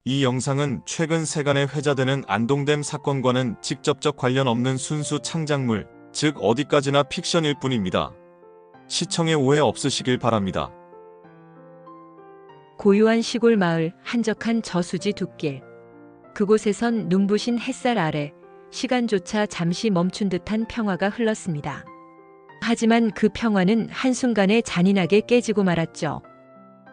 이 영상은 최근 세간에 회자되는 안동댐 사건과는 직접적 관련 없는 순수 창작물, 즉 어디까지나 픽션일 뿐입니다. 시청에 오해 없으시길 바랍니다. 고요한 시골 마을, 한적한 저수지 둑길. 그곳에선 눈부신 햇살 아래 시간조차 잠시 멈춘 듯한 평화가 흘렀습니다. 하지만 그 평화는 한순간에 잔인하게 깨지고 말았죠.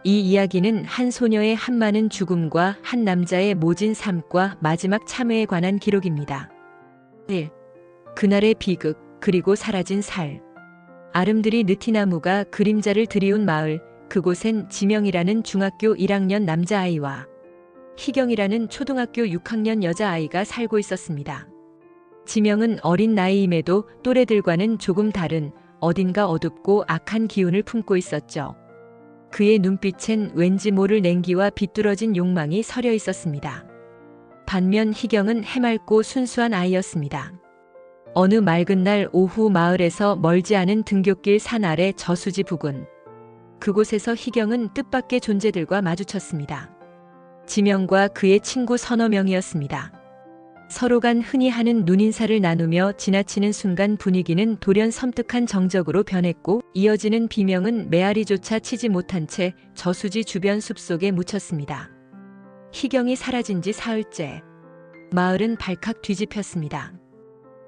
이 이야기는 한 소녀의 한많은 죽음과 한 남자의 모진 삶과 마지막 참회에 관한 기록입니다. 1. 그날의 비극, 그리고 사라진 살. 아름드리 느티나무가 그림자를 드리운 마을, 그곳엔 지명이라는 중학교 1학년 남자아이와 희경이라는 초등학교 6학년 여자아이가 살고 있었습니다. 지명은 어린 나이임에도 또래들과는 조금 다른 어딘가 어둡고 악한 기운을 품고 있었죠. 그의 눈빛엔 왠지 모를 냉기와 비뚤어진 욕망이 서려 있었습니다. 반면 희경은 해맑고 순수한 아이였습니다. 어느 맑은 날 오후 마을에서 멀지 않은 등굣길 산 아래 저수지 부근. 그곳에서 희경은 뜻밖의 존재들과 마주쳤습니다. 지명과 그의 친구 서너 명이었습니다. 서로 간 흔히 하는 눈인사를 나누며 지나치는 순간 분위기는 돌연 섬뜩한 정적으로 변했고 이어지는 비명은 메아리조차 치지 못한 채 저수지 주변 숲속에 묻혔습니다. 희경이 사라진 지 사흘째. 마을은 발칵 뒤집혔습니다.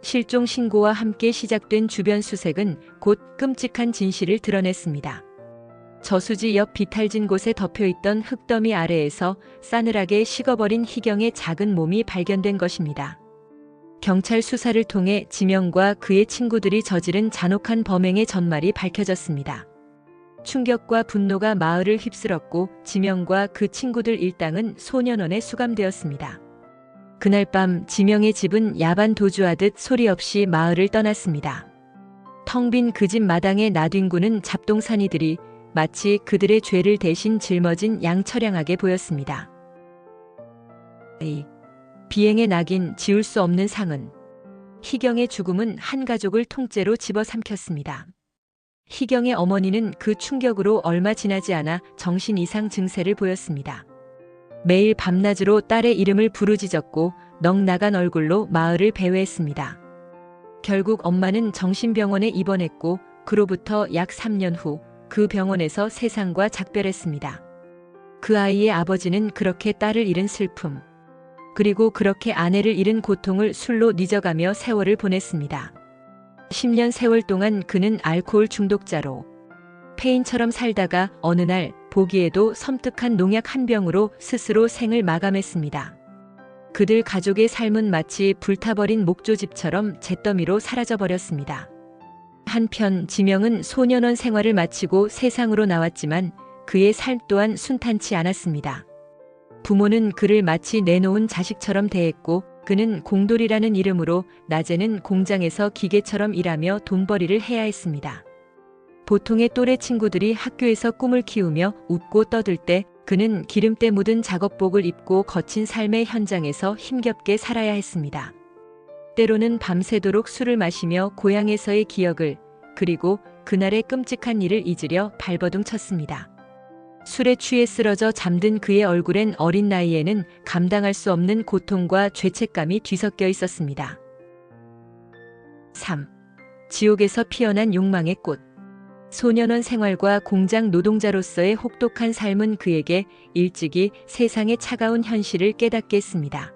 실종 신고와 함께 시작된 주변 수색은 곧 끔찍한 진실을 드러냈습니다. 저수지 옆 비탈진 곳에 덮여있던 흙더미 아래에서 싸늘하게 식어버린 희경의 작은 몸이 발견된 것입니다. 경찰 수사를 통해 지명과 그의 친구들이 저지른 잔혹한 범행의 전말이 밝혀졌습니다. 충격과 분노가 마을을 휩쓸었고 지명과 그 친구들 일당은 소년원에 수감되었습니다. 그날 밤 지명의 집은 야반 도주하듯 소리 없이 마을을 떠났습니다. 텅 빈 그 집 마당에 나뒹구는 잡동사니들이 마치 그들의 죄를 대신 짊어진 양처량하게 보였습니다. 비행의 낙인, 지울 수 없는 상흔. 희경의 죽음은 한 가족을 통째로 집어삼켰습니다. 희경의 어머니는 그 충격으로 얼마 지나지 않아 정신 이상 증세를 보였습니다. 매일 밤낮으로 딸의 이름을 부르짖었고 넋 나간 얼굴로 마을을 배회했습니다. 결국 엄마는 정신병원에 입원했고 그로부터 약 3년 후 그 병원에서 세상과 작별했습니다. 그 아이의 아버지는 그렇게 딸을 잃은 슬픔, 그리고 그렇게 아내를 잃은 고통을 술로 잊어가며 세월을 보냈습니다. 10년 세월 동안 그는 알코올 중독자로 폐인처럼 살다가 어느 날 보기에도 섬뜩한 농약 한 병으로 스스로 생을 마감했습니다. 그들 가족의 삶은 마치 불타버린 목조집처럼 잿더미로 사라져버렸습니다. 한편 지명은 소년원 생활을 마치고 세상으로 나왔지만 그의 삶 또한 순탄치 않았습니다. 부모는 그를 마치 내놓은 자식처럼 대했고 그는 공돌이라는 이름으로 낮에는 공장에서 기계처럼 일하며 돈벌이를 해야 했습니다. 보통의 또래 친구들이 학교에서 꿈을 키우며 웃고 떠들 때 그는 기름때 묻은 작업복을 입고 거친 삶의 현장에서 힘겹게 살아야 했습니다. 때로는 밤새도록 술을 마시며 고향에서의 기억을, 그리고 그날의 끔찍한 일을 잊으려 발버둥 쳤습니다. 술에 취해 쓰러져 잠든 그의 얼굴엔 어린 나이에는 감당할 수 없는 고통과 죄책감이 뒤섞여 있었습니다. 3. 지옥에서 피어난 욕망의 꽃. 소년원 생활과 공장 노동자로서의 혹독한 삶은 그에게 일찍이 세상의 차가운 현실을 깨닫게 했습니다.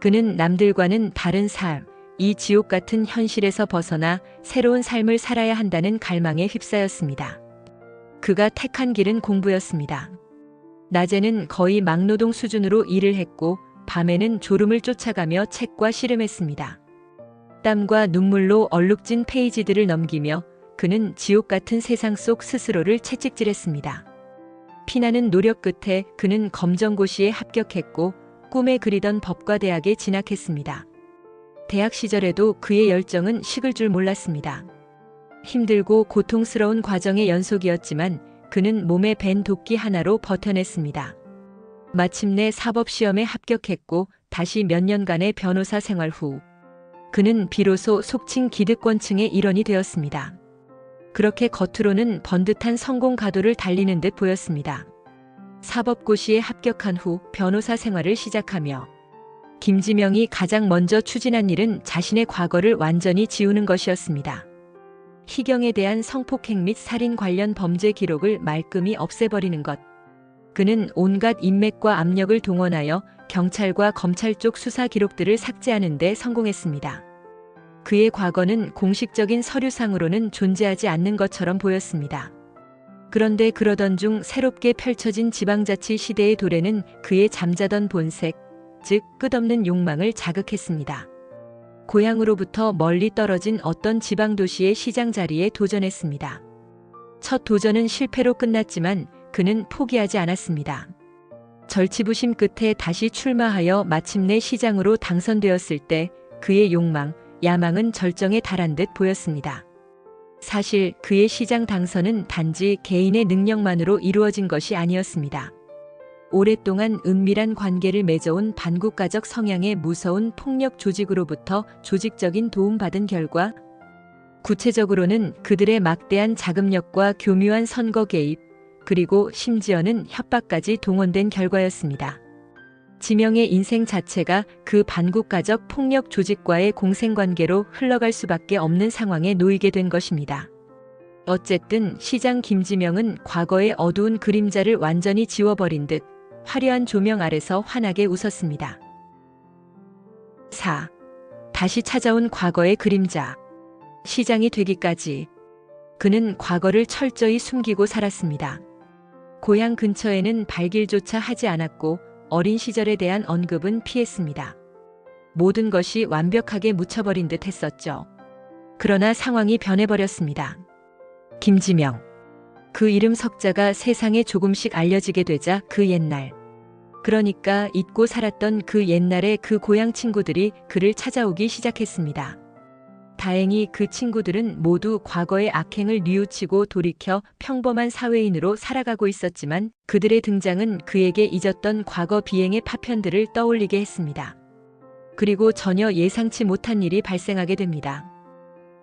그는 남들과는 다른 삶, 이 지옥 같은 현실에서 벗어나 새로운 삶을 살아야 한다는 갈망에 휩싸였습니다. 그가 택한 길은 공부였습니다. 낮에는 거의 막노동 수준으로 일을 했고 밤에는 졸음을 쫓아가며 책과 씨름했습니다. 땀과 눈물로 얼룩진 페이지들을 넘기며 그는 지옥 같은 세상 속 스스로를 채찍질했습니다. 피나는 노력 끝에 그는 검정고시에 합격했고 꿈에 그리던 법과대학에 진학했습니다. 대학 시절에도 그의 열정은 식을 줄 몰랐습니다. 힘들고 고통스러운 과정의 연속이었지만 그는 몸에 밴 도끼 하나로 버텨냈습니다. 마침내 사법시험에 합격했고 다시 몇 년간의 변호사 생활 후 그는 비로소 속칭 기득권층의 일원이 되었습니다. 그렇게 겉으로는 번듯한 성공 가도를 달리는 듯 보였습니다. 사법고시에 합격한 후 변호사 생활을 시작하며 김지명이 가장 먼저 추진한 일은 자신의 과거를 완전히 지우는 것이었습니다. 희경에 대한 성폭행 및 살인 관련 범죄 기록을 말끔히 없애버리는 것. 그는 온갖 인맥과 압력을 동원하여 경찰과 검찰 쪽 수사 기록들을 삭제하는 데 성공했습니다. 그의 과거는 공식적인 서류상으로는 존재하지 않는 것처럼 보였습니다. 그런데 그러던 중 새롭게 펼쳐진 지방자치 시대의 도래는 그의 잠자던 본색, 즉 끝없는 욕망을 자극했습니다. 고향으로부터 멀리 떨어진 어떤 지방도시의 시장 자리에 도전했습니다. 첫 도전은 실패로 끝났지만 그는 포기하지 않았습니다. 절치부심 끝에 다시 출마하여 마침내 시장으로 당선되었을 때 그의 욕망, 야망은 절정에 달한 듯 보였습니다. 사실 그의 시장 당선은 단지 개인의 능력만으로 이루어진 것이 아니었습니다. 오랫동안 은밀한 관계를 맺어온 반국가적 성향의 무서운 폭력 조직으로부터 조직적인 도움받은 결과, 구체적으로는 그들의 막대한 자금력과 교묘한 선거 개입, 그리고 심지어는 협박까지 동원된 결과였습니다. 지명의 인생 자체가 그 반국가적 폭력 조직과의 공생관계로 흘러갈 수밖에 없는 상황에 놓이게 된 것입니다. 어쨌든 시장 김지명은 과거의 어두운 그림자를 완전히 지워버린 듯 화려한 조명 아래서 환하게 웃었습니다. 4. 다시 찾아온 과거의 그림자. 시장이 되기까지 그는 과거를 철저히 숨기고 살았습니다. 고향 근처에는 발길조차 하지 않았고 어린 시절에 대한 언급은 피했습니다. 모든 것이 완벽하게 묻혀버린 듯 했었죠. 그러나 상황이 변해버렸습니다. 김지명. 그 이름 석자가 세상에 조금씩 알려지게 되자 그 옛날. 그러니까 잊고 살았던 그 옛날의 그 고향 친구들이 그를 찾아오기 시작했습니다. 다행히 그 친구들은 모두 과거의 악행을 뉘우치고 돌이켜 평범한 사회인으로 살아가고 있었지만 그들의 등장은 그에게 잊었던 과거 비행의 파편들을 떠올리게 했습니다. 그리고 전혀 예상치 못한 일이 발생하게 됩니다.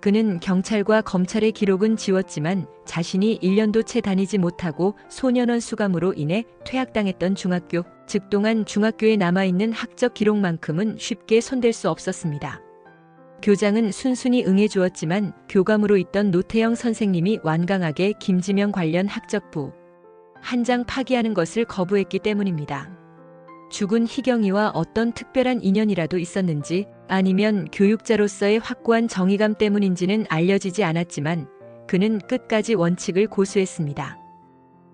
그는 경찰과 검찰의 기록은 지웠지만 자신이 1년도 채 다니지 못하고 소년원 수감으로 인해 퇴학당했던 중학교, 즉 동안 중학교에 남아있는 학적 기록만큼은 쉽게 손댈 수 없었습니다. 교장은 순순히 응해주었지만 교감으로 있던 노태영 선생님이 완강하게 김지명 관련 학적부 한 장 파기하는 것을 거부했기 때문입니다. 죽은 희경이와 어떤 특별한 인연이라도 있었는지 아니면 교육자로서의 확고한 정의감 때문인지는 알려지지 않았지만 그는 끝까지 원칙을 고수했습니다.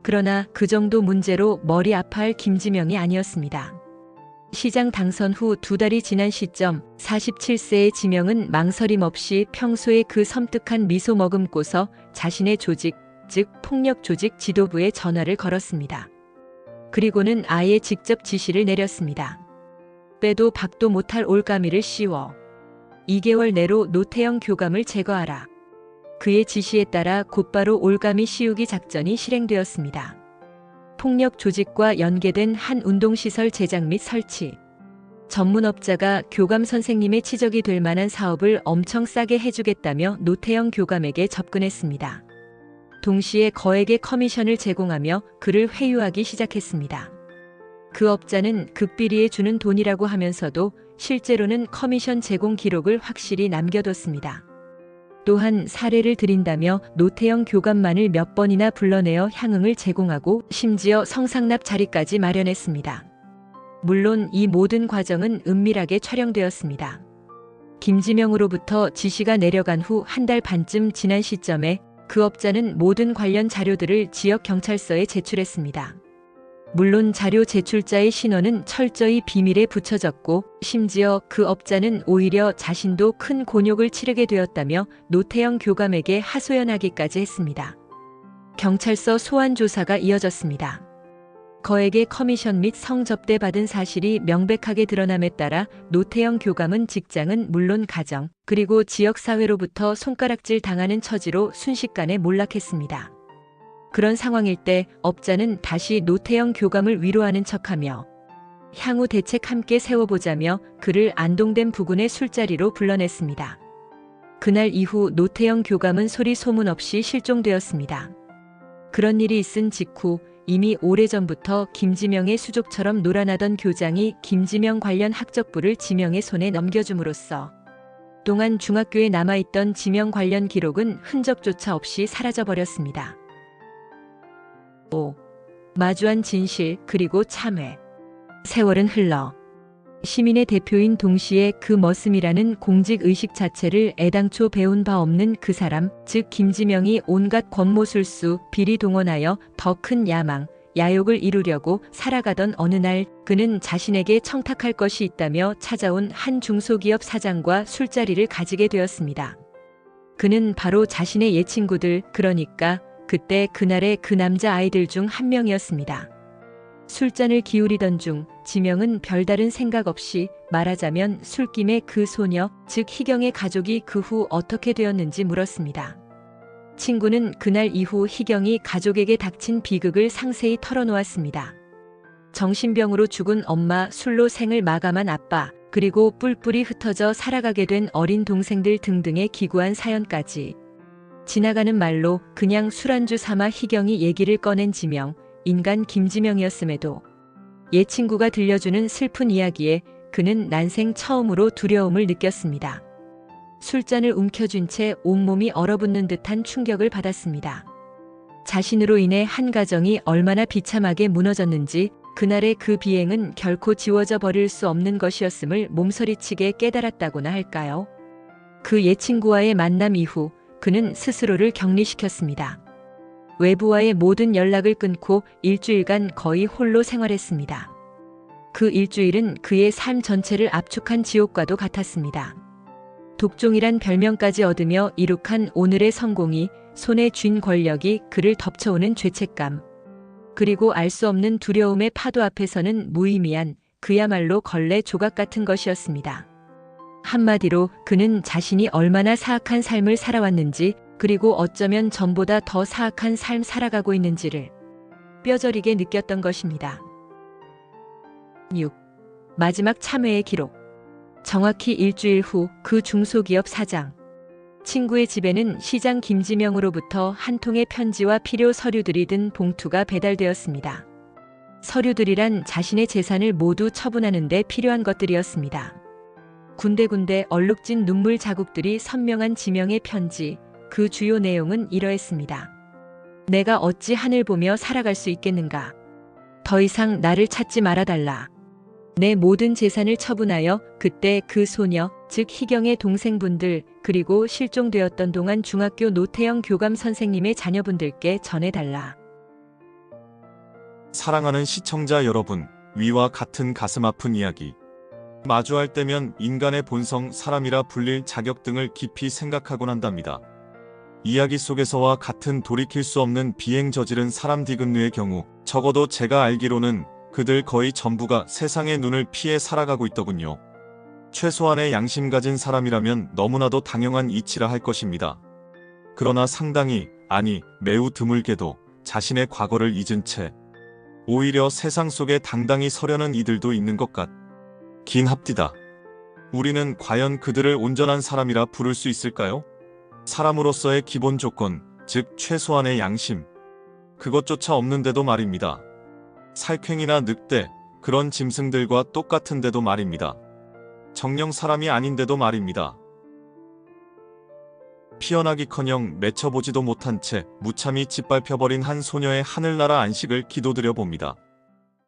그러나 그 정도 문제로 머리 아파할 김지명이 아니었습니다. 시장 당선 후 2달이 지난 시점 47세의 지명은 망설임 없이 평소의 그 섬뜩한 미소 머금고서 자신의 조직, 즉 폭력 조직 지도부에 전화를 걸었습니다. 그리고는 아예 직접 지시를 내렸습니다. 빼도 박도 못할 올가미를 씌워 2개월 내로 노태영 교감을 제거하라. 그의 지시에 따라 곧바로 올가미 씌우기 작전이 실행되었습니다. 폭력 조직과 연계된 한 운동시설 제작 및 설치. 전문업자가 교감 선생님의 치적이 될 만한 사업을 엄청 싸게 해주겠다며 노태영 교감에게 접근했습니다. 동시에 거액의 커미션을 제공하며 그를 회유하기 시작했습니다. 그 업자는 극비리에 주는 돈이라고 하면서도 실제로는 커미션 제공 기록을 확실히 남겨뒀습니다. 또한 사례를 드린다며 노태영 교감만을 몇 번이나 불러내어 향응을 제공하고 심지어 성상납 자리까지 마련했습니다. 물론 이 모든 과정은 은밀하게 촬영되었습니다. 김지명으로부터 지시가 내려간 후 1달 반쯤 지난 시점에 그 업자는 모든 관련 자료들을 지역 경찰서에 제출했습니다. 물론 자료 제출자의 신원은 철저히 비밀에 붙여졌고 심지어 그 업자는 오히려 자신도 큰 곤욕을 치르게 되었다며 노태영 교감에게 하소연하기까지 했습니다. 경찰서 소환 조사가 이어졌습니다. 거액의 커미션 및 성접대 받은 사실이 명백하게 드러남에 따라 노태영 교감은 직장은 물론 가정, 그리고 지역사회로부터 손가락질 당하는 처지로 순식간에 몰락했습니다. 그런 상황일 때 업자는 다시 노태영 교감을 위로하는 척하며 향후 대책 함께 세워보자며 그를 안동댐 부근의 술자리로 불러냈습니다. 그날 이후 노태영 교감은 소리 소문 없이 실종되었습니다. 그런 일이 있은 직후 이미 오래전부터 김지명의 수족처럼 놀아나던 교장이 김지명 관련 학적부를 지명의 손에 넘겨줌으로써 동안 중학교에 남아있던 지명 관련 기록은 흔적조차 없이 사라져버렸습니다. 5. 마주한 진실 그리고 참회. 세월은 흘러 시민의 대표인 동시에 그 머슴이라는 공직의식 자체를 애당초 배운 바 없는 그 사람, 즉 김지명이 온갖 권모술수, 비리 동원하여 더 큰 야망, 야욕을 이루려고 살아가던 어느 날 그는 자신에게 청탁할 것이 있다며 찾아온 한 중소기업 사장과 술자리를 가지게 되었습니다. 그는 바로 자신의 옛 친구들, 그러니까 그때 그날의 그 남자 아이들 중 한 명이었습니다. 술잔을 기울이던 중 지명은 별다른 생각 없이 말하자면 술김에 그 소녀, 즉 희경의 가족이 그 후 어떻게 되었는지 물었습니다. 친구는 그날 이후 희경이 가족에게 닥친 비극을 상세히 털어놓았습니다. 정신병으로 죽은 엄마, 술로 생을 마감한 아빠, 그리고 뿔뿔이 흩어져 살아가게 된 어린 동생들 등등의 기구한 사연까지. 지나가는 말로 그냥 술안주 삼아 희경이 얘기를 꺼낸 지명, 인간 김지명이었음에도 옛 친구가 들려주는 슬픈 이야기에 그는 난생 처음으로 두려움을 느꼈습니다. 술잔을 움켜쥔 채 온몸이 얼어붙는 듯한 충격을 받았습니다. 자신으로 인해 한 가정이 얼마나 비참하게 무너졌는지 그날의 그 비행은 결코 지워져 버릴 수 없는 것이었음을 몸서리치게 깨달았다고나 할까요? 그 옛 친구와의 만남 이후 그는 스스로를 격리시켰습니다. 외부와의 모든 연락을 끊고 일주일간 거의 홀로 생활했습니다. 그 일주일은 그의 삶 전체를 압축한 지옥과도 같았습니다. 독종이란 별명까지 얻으며 이룩한 오늘의 성공이, 손에 쥔 권력이 그를 덮쳐오는 죄책감, 그리고 알 수 없는 두려움의 파도 앞에서는 무의미한, 그야말로 걸레 조각 같은 것이었습니다. 한마디로 그는 자신이 얼마나 사악한 삶을 살아왔는지, 그리고 어쩌면 전보다 더 사악한 삶 살아가고 있는지를 뼈저리게 느꼈던 것입니다. 6. 마지막 참회의 기록. 정확히 일주일 후 그 중소기업 사장, 친구의 집에는 시장 김지명으로부터 한 통의 편지와 필요 서류들이 든 봉투가 배달되었습니다. 서류들이란 자신의 재산을 모두 처분하는 데 필요한 것들이었습니다. 군데군데 얼룩진 눈물 자국들이 선명한 지명의 편지, 그 주요 내용은 이러했습니다. 내가 어찌 하늘 보며 살아갈 수 있겠는가? 더 이상 나를 찾지 말아달라. 내 모든 재산을 처분하여 그때 그 소녀, 즉 희경의 동생분들, 그리고 실종되었던 동안 중학교 노태영 교감 선생님의 자녀분들께 전해달라. 사랑하는 시청자 여러분, 위와 같은 가슴 아픈 이야기. 마주할 때면 인간의 본성, 사람이라 불릴 자격 등을 깊이 생각하곤 한답니다. 이야기 속에서와 같은 돌이킬 수 없는 비행 저지른 사람 디귿류의 경우, 적어도 제가 알기로는 그들 거의 전부가 세상의 눈을 피해 살아가고 있더군요. 최소한의 양심 가진 사람이라면 너무나도 당연한 이치라 할 것입니다. 그러나 상당히, 아니 매우 드물게도 자신의 과거를 잊은 채 오히려 세상 속에 당당히 서려는 이들도 있는 것 같긴 합디다. 우리는 과연 그들을 온전한 사람이라 부를 수 있을까요? 사람으로서의 기본 조건, 즉 최소한의 양심, 그것조차 없는데도 말입니다. 살쾡이나 늑대, 그런 짐승들과 똑같은데도 말입니다. 정녕 사람이 아닌데도 말입니다. 피어나기커녕 맺혀보지도 못한 채 무참히 짓밟혀버린 한 소녀의 하늘나라 안식을 기도드려 봅니다.